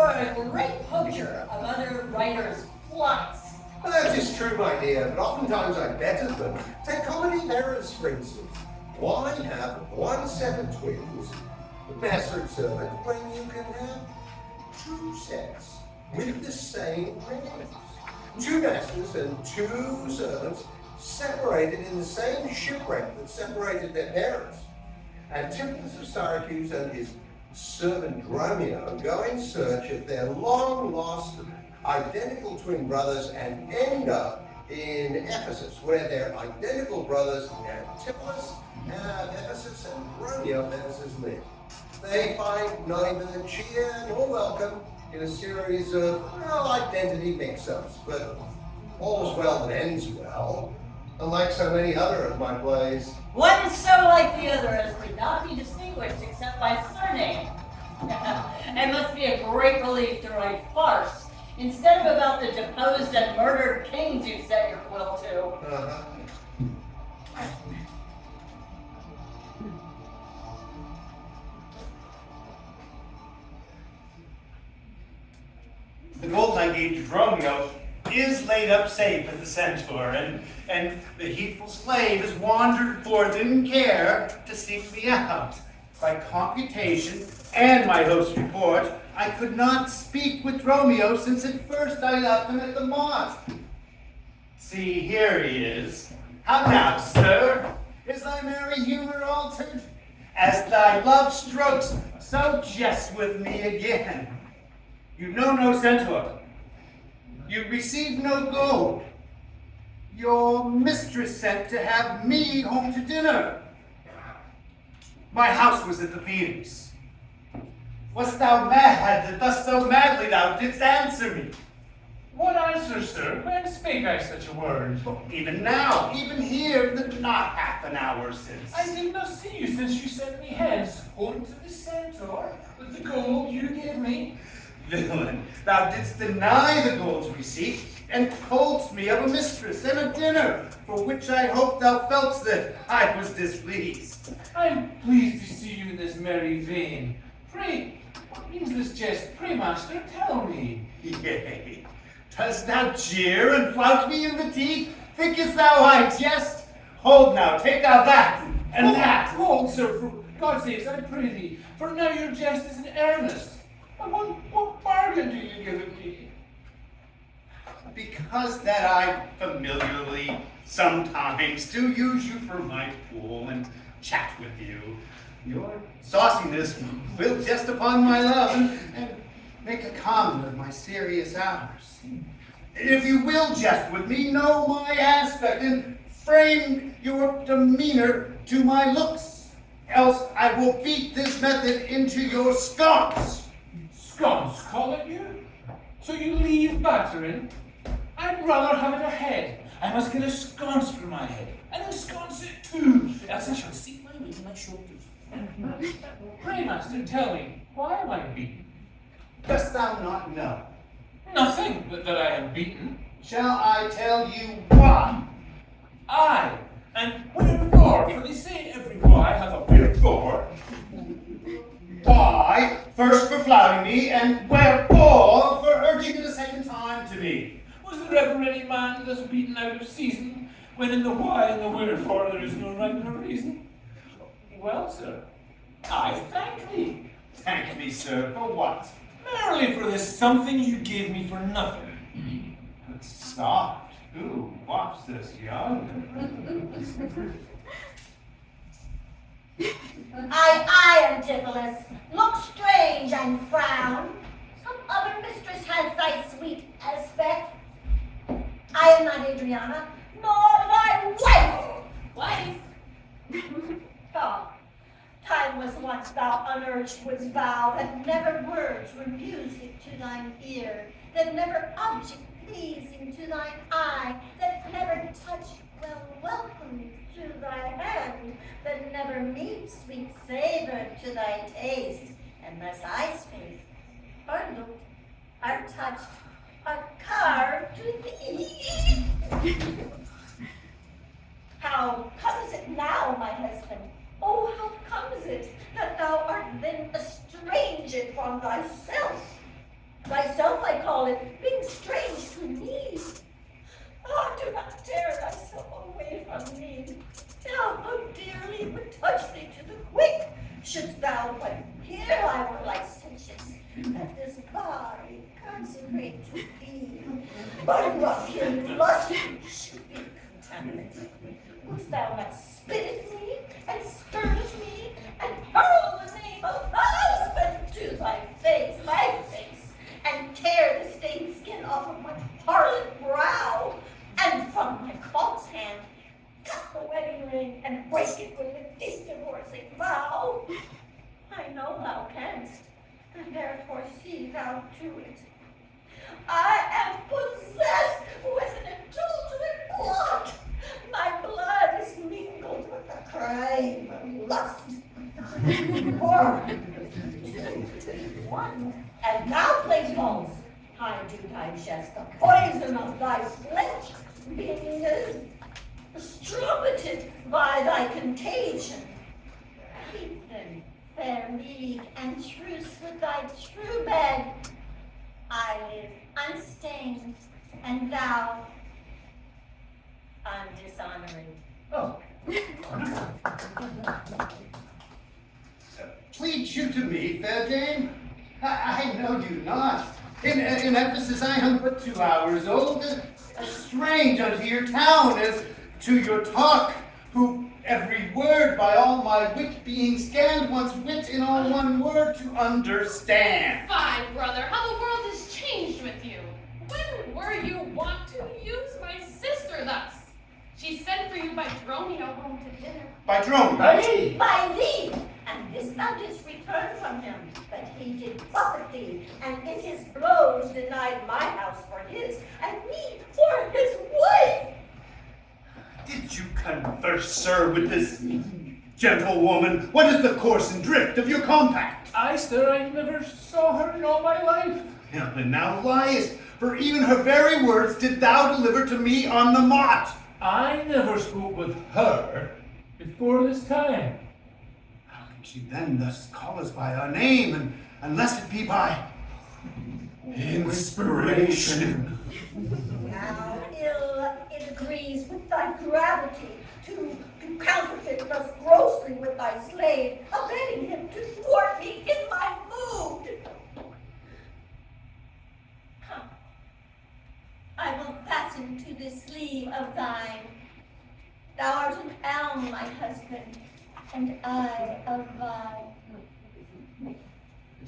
are a great poacher of other writers' plots. Well, that is true, my dear, but oftentimes I better them. Take comedy errors, for instance. Why have one set of twins, master and servant, when you can have two sets with the same names? Two masters and two servants separated in the same shipwreck that separated their parents. Antipholus of Syracuse and his servant Dromio go in search of their long-lost identical twin brothers and end up in Ephesus, where their identical brothers Antipholus have Ephesus and Dromio of Ephesus live. They find neither cheer nor welcome in a series of, identity mix-ups, but all's well that ends well. Unlike so many other of my plays. One so like the other as could not be distinguished except by surname. It must be a great relief to write farce, instead of about the deposed and murdered kings you set your quill to. Uh-huh. The gold I gave to Dromio is laid up safe at the Centaur, and the heedful slave has wandered forth in care to seek me out. By computation and my host's report, I could not speak with Dromio since at first I left him at the mosque. See, here he is. How now, sir? Is thy merry humor altered? As thy love strokes, so jest with me again. You know no Centaur. You received no gold. Your mistress sent to have me home to dinner. My house was at the Phoenix. Wast thou mad that thus so madly thou didst answer me? What answer, sir? When spake I such a word? Even now, even here, not half an hour since. I did not see you since you sent me hence, home to the Centaur, with the gold you gave me. Villain, thou didst deny the gold's receipt, and toldst me of a mistress and a dinner, for which I hope thou felt'st that I was displeased. I am pleased to see you in this merry vein. Pray, what means this jest? Pray, master, tell me. Yea, dost thou jeer and flout me in the teeth? Thinkest thou I jest? Hold now, take thou that, and that. Hold, sir, for God's sake, I pray thee, for now your jest is in earnest. And what bargain do you give it me? Because that I familiarly sometimes do use you for my fool and chat with you. Your sauciness will jest upon my love and make a common of my serious hours. If you will jest with me, know my aspect and frame your demeanor to my looks. Else I will beat this method into your sconce. Sconce, call it you? So you leave battering? I'd rather have it ahead. I must get a sconce for my head, and ensconce it too, else I shall sink my weight in my shoulders. Pray, master, tell me, why am I beaten? Dost thou not know? Nothing but that I am beaten. Shall I tell you why? Aye, and wherefore? For they say every why hath a wherefore. Why, first for flouting me, and wherefore for urging it a second time to me. Was there ever any man thus beaten out of season, when in the why and the wherefore there is no rhyme nor reason? Well, sir, I thank thee. Thank me, sir, for what? Merely for this something you gave me for nothing. But soft, who wafts this young? I, Antipholus, look strange and frown. Some other mistress has thy sweet aspect. I am not Adriana, nor thy wife. Oh, time was once thou unurged was vow, that never words were music to thine ear, that never object pleasing to thine eye, that never touch well welcome to thy hand, that never meat sweet savor to thy taste, unless I spake, or looked, or touched, or carved to thee. How comes it now, my husband? Oh, how comes it that thou art then estranged from thyself? Myself I call it, being strange to me. Oh, do not tear thyself away from me. Now, how dearly it would touch thee to the quick, shouldst thou but here I were licentious, that this body consecrate to thee. But ruffian lust should be contaminated. Wouldst thou not spit at me, and spurn at me, and hurl the name of my husband to thy face, my face, and tear the stained skin off of my harlot brow, and from my false hand cut the wedding ring, and break it with a divorcing vow? I know thou canst, and therefore see thou to it. I am possessed with an indulgent blood. My blood is mingled with the crime of lust. One, and thou play false. I do digest the poison of thy flesh, being strumpetted by thy contagion. Keep then fair league and truce with thy true bed. I live unstained, and thou undishonoring. Oh. Plead you to me, fair dame? I know you not. In Ephesus I am but 2 hours old, as strange unto your town as to your talk, who every word by all my wit being scanned, wants wit in all one word to understand. Fie, brother, how the world has changed with you. When were you wont to use my sister thus? She sent for you by Dromio home to dinner. By Dromio? By thee! And this thou didst return from him, but he did buffet thee, and in his blows denied my house for his, and me for his wife. Did you converse, sir, with this gentlewoman? What is the course and drift of your compact? I, sir, I never saw her in all my life. And now liest, for even her very words did thou deliver to me on the mot. I never spoke with her before this time. How can she then thus call us by our name, unless it be by inspiration? How ill it agrees with thy gravity to counterfeit thus grossly with thy slave, abetting him to thwart me in my mood. Come, I will fasten to this sleeve of thine. Thou art an elm, my husband, and I a vine.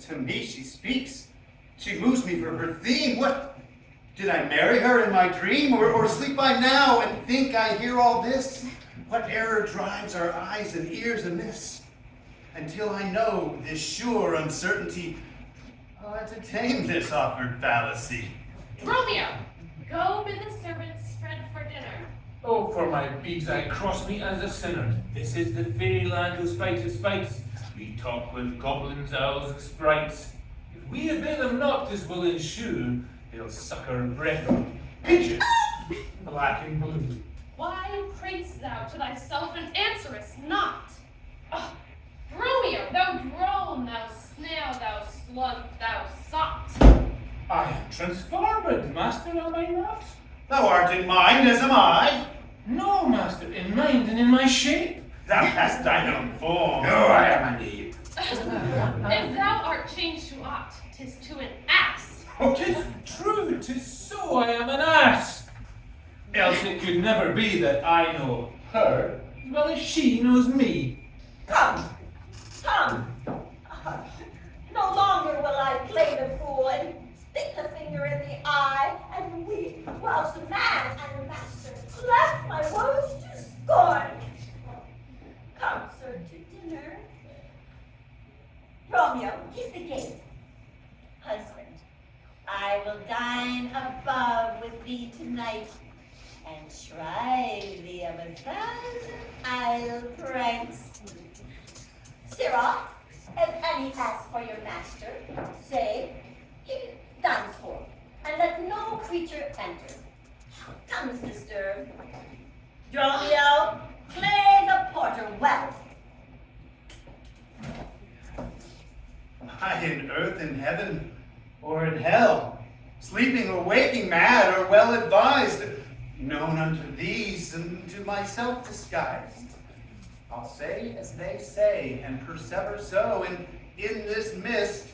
To me she speaks. She moves me for her theme. What? Did I marry her in my dream, or sleep I now and think I hear all this? What error drives our eyes and ears amiss? Until I know this sure uncertainty, I'll entertain this offered fallacy. Romeo, go bid the servants spread for dinner. Oh, for my beads, I cross me as a sinner. This is the fairyland whose spite is spites. We talk with goblins, owls, and sprites. If we obey them not, this will ensue. They'll suck our breath from pigeons, black and blue. Why pratest thou to thyself and answerest not? Oh, Romeo, thou drone, thou snail, thou slug, thou sot. I am transformed, master, am I not? Thou art in mind, as am I. No, master, in mind and in my shape. Thou hast thine own form. No, I am a knave. If thou art changed to aught, 'tis to an ass. Oh, 'tis true, 'tis so, I am an ass. Else it could never be that I know her as well as she knows me. Come, come. No longer will I play the fool and stick the finger in the eye and weep whilst the man and the master laugh my woes to scorn. Come, sir, to dinner. Romeo, keep the gate. Husband, I will dine above with thee tonight and shrive thee of 1,000 idle pranks. Sirrah, if any ask for your master, say, he dines for, and let no creature enter. Tongues disturbed. Dromio, play the porter well. I in earth and heaven, or in hell, sleeping or waking, mad or well advised, known unto these and to myself disguised. I'll say as they say, and persever so, and in this mist,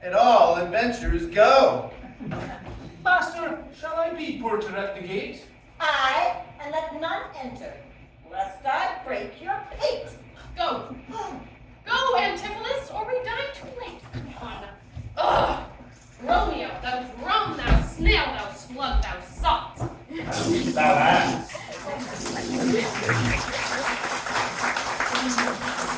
at all adventures go. Master, shall I be porter at the gate? Aye, and let none enter, lest I break your pate. Go. Go, Antipholus, or we die too late. Come on.